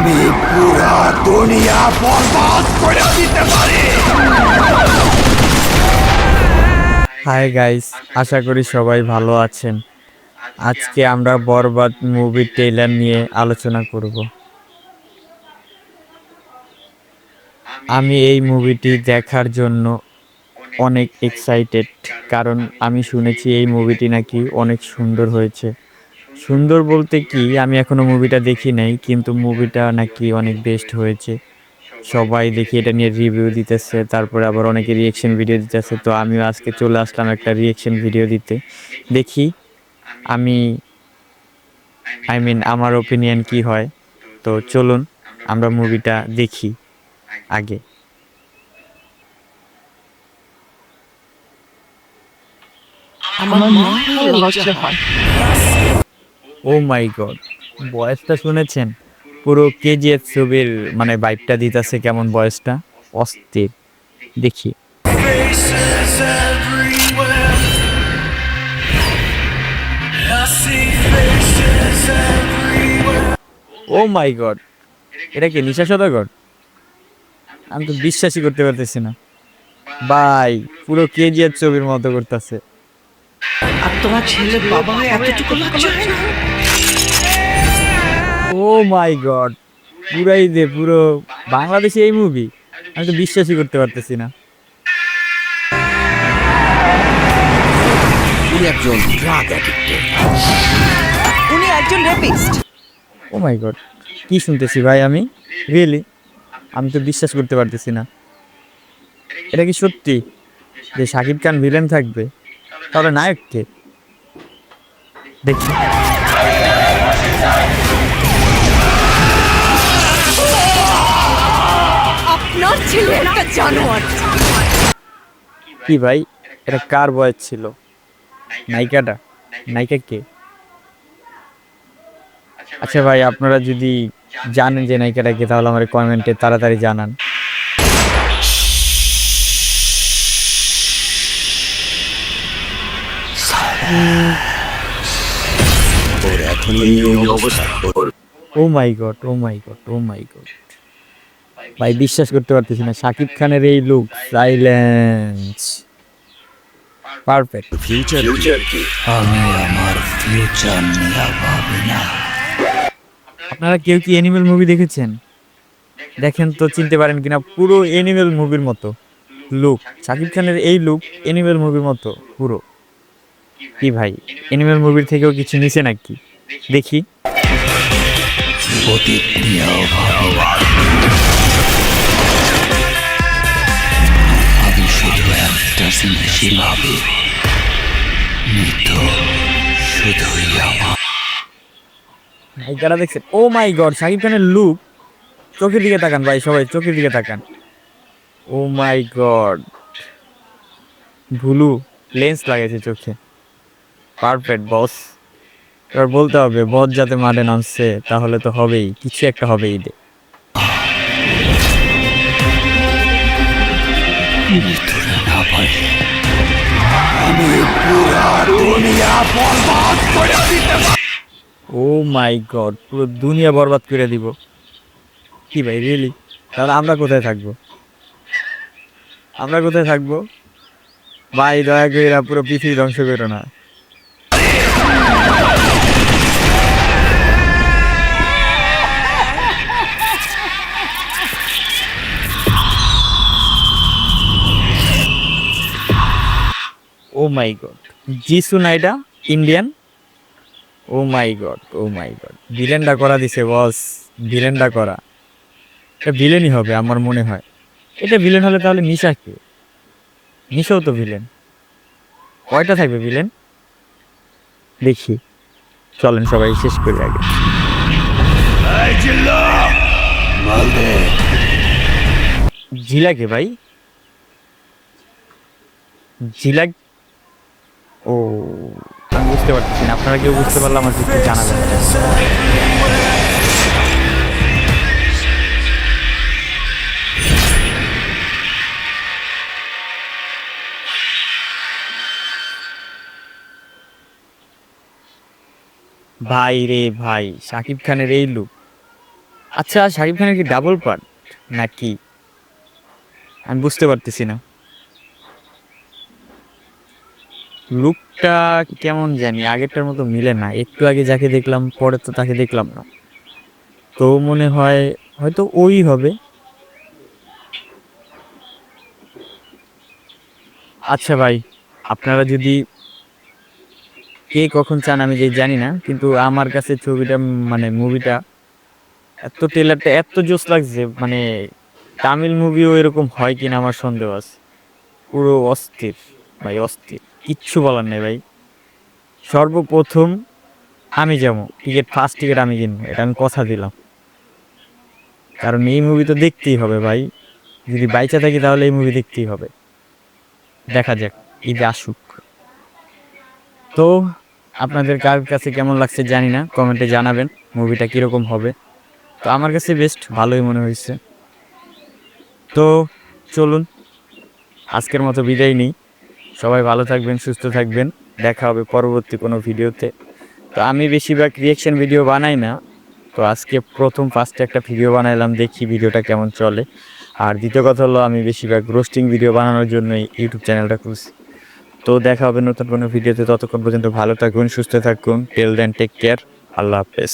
আমি পুরা দুনিয়া বরবাদ করে দিতে পারি। হাই গাইস, আশা করি সবাই ভালো আছেন। আজকে আমরা বরবাদ মুভির ট্রেলার নিয়ে আলোচনা করব। আমি এই মুভিটি দেখার জন্য অনেক এক্সাইটেড, কারণ আমি শুনেছি এই মুভিটি নাকি অনেক সুন্দর হয়েছে। সুন্দর বলতে কি, আমি এখনো মুভিটা দেখি নাই, কিন্তু মুভিটা নাকি অনেক বেস্ট হয়েছে। সবাই দেখি এটা নিয়ে রিভিউ দিতেছে, তারপরে আবার অনেকে রিয়েকশন ভিডিও দিতেছে। তো আমিও আজকে চলে আসলাম একটা রিয়েকশন ভিডিও দিতে। দেখি আমি আমার ওপিনিয়ন কি হয়। তো চলুন আমরা মুভিটা দেখি আগে। আমার মনে লজ্জা হয়। ও মাই গড, ভয়েসটা শুনেছেন? পুরো কেজিএফ ছবির মানে ভাইবটা দিতেছে, কেমন ভয়েসটা অস্থির। দেখি। Faces everywhere. I see faces everywhere. Oh my god, এটা কি নিশা সওদাগর? আমি তো বিশ্বাসই করতে পারতেছি না ভাই, পুরো কেজিএফ ছবির মতো করতেছে। আর তোমার ছেলের বাবা হয়ে এতটুকু লজ্জা হয় না? ও মাই গড, পুরো বাংলাদেশে এই মুভি, আমি তো বিশ্বাসই করতে পারতেছি না। উনি একজন ড্রাগ অ্যাডিক্টেড। উনি একজন রেপিস্ট। ও মাই গড, কি শুনতেছি ভাই আমি? রিয়েলি আমি তো বিশ্বাস করতে পারতেছি না। এটা কি সত্যি যে শাকিব খান ভিলেন থাকবে? তাহলে নায়ক কে? দেখি। আপনার ছেলে একটা জানোয়ার। কি ভাই, এটা কার বয়স ছিল? নায়িকাটা? নায়িকা কে? আচ্ছা ভাই, আপনারা যদি জানেন যে নায়িকাটা কে, তাহলে আমার কমেন্টে তাড়াতাড়ি জানান। ওর এখন এই অবস্থা। ও my god, O my god, O my god, ভাই বিশ্বাস করতে পারতেছি না। শাকিব খানের এই লুক, সাইলেন্স, পারফেক্ট। ফিউচার কি? আমি আমার ফিউচার নিয়ে ভাবি না। আপনারা কেউ কি অ্যানিমেল মুভি দেখেছেন? দেখেন তো চিনতে পারেন কিনা। পুরো অ্যানিমেল মুভির মতো লুক, শাকিব খানের এই লুক অ্যানিমেল মুভির মতো পুরো। কি ভাই, অ্যানিমেল মুভির থেকেও কিছু নিচে নাকি? দেখি। অতীত নিয়েও ভাবি না। আমি শুধু একটা জিনিসই ভাবি, মৃত্যু শুধুই আমার। নায়িকারা দেখছেন? ও মাই গড, শাকিব খানের লুক। চোখের দিকে তাকান ভাই, সবাই চোখের দিকে তাকান। ও মাই গড, ব্লু লেন্স লাগাইছে চোখে। পারফেক্ট বস। এবার বলতে হবে বস যাতে মাঠে নামছে, তাহলে তো হবেই, কিছু একটা হবেই। মৃত্যুরে না পারি, আমি পুরা দুনিয়া বরবাদ করে দিতে পারি। ও মাই গড, পুরো দুনিয়া বরবাদ করে দিব? কি ভাই রিয়েলি? তাহলে আমরা কোথায় থাকবো? আমরা কোথায় থাকবো ভাই? দয়া করে এরা পুরো পৃথিবী ধ্বংস করো না। ও মাই গড, জিসু না এটা? Indian? O my god, O my god, ভিলেনটা করা দিছে বস, ভিলেনটা করা। এটা ভিলেনই হবে আমার মনে হয়। এটা ভিলেন হলে তাহলে নিশা কে? নিশাও তো ভিলেন। কয়টা থাকবে ভিলেন? দেখি, চলেন সবাই শেষ করি আগে। জিলাকে ভাই, জিলাক? ও, আমি বুঝতে পারতেছি না। আপনারা কেউ বুঝতে পারলে আমার কিছু জানাবেন। ভাই রে ভাই, শাকিব খানের এই লুক, আচ্ছা, শাকিব খানের কি ডাবল পার্ট নাকি? আমি বুঝতে পারতেছি না। লুকটা কেমন জানি আগেরটার মতো মিলে না। একটু আগে যাকে দেখলাম পরে তো তাকে দেখলাম না। তো মনে হয় হয়তো ওই হবে। আচ্ছা ভাই, আপনারা যদি কে কখন চান আমি যে জানি না, কিন্তু আমার কাছে ছবিটা মানে মুভিটা এত ট্রেলারটা এত জোস লাগছে, মানে তামিল মুভিও এরকম হয় কিনা আমার সন্দেহ আছে। পুরো অস্থির ভাই, অস্থির, কিচ্ছু বলার নেই ভাই। সর্বপ্রথম আমি যাবো, ফার্স্ট টিকিট আমি কিনবো, এটা আমি কথা দিলাম। কারণ এই মুভি তো দেখতেই হবে ভাই, যদি বাইচা থাকি তাহলে এই মুভি দেখতেই হবে। দেখা যাক, ঈদে আসুক। তো আপনাদের কার কাছে কেমন লাগছে জানি না, কমেন্টে জানাবেন মুভিটা কিরকম হবে। তো আমার কাছে বেস্ট ভালোই মনে হয়েছে। তো চলুন আজকের মতো বিদায় নিই। সবাই ভালো থাকবেন, সুস্থ থাকবেন। দেখা হবে পরবর্তী কোনো ভিডিওতে। তো আমি বেশিরভাগ রিয়েকশন ভিডিও বানাই না, তো আজকে প্রথম ফার্স্টে একটা ভিডিও বানাইলাম, দেখি ভিডিওটা কেমন চলে। আর দ্বিতীয় কথা হলো আমি বেশিরভাগ রোস্টিং ভিডিও বানানোর জন্যই ইউটিউব চ্যানেলটা খুলছি। তো দেখা হবে নতুন কোনো ভিডিওতে, ততক্ষণ পর্যন্ত ভালো থাকুন, সুস্থ থাকুন। টিল দেন টেক কেয়ার, আল্লাহ হাফেজ।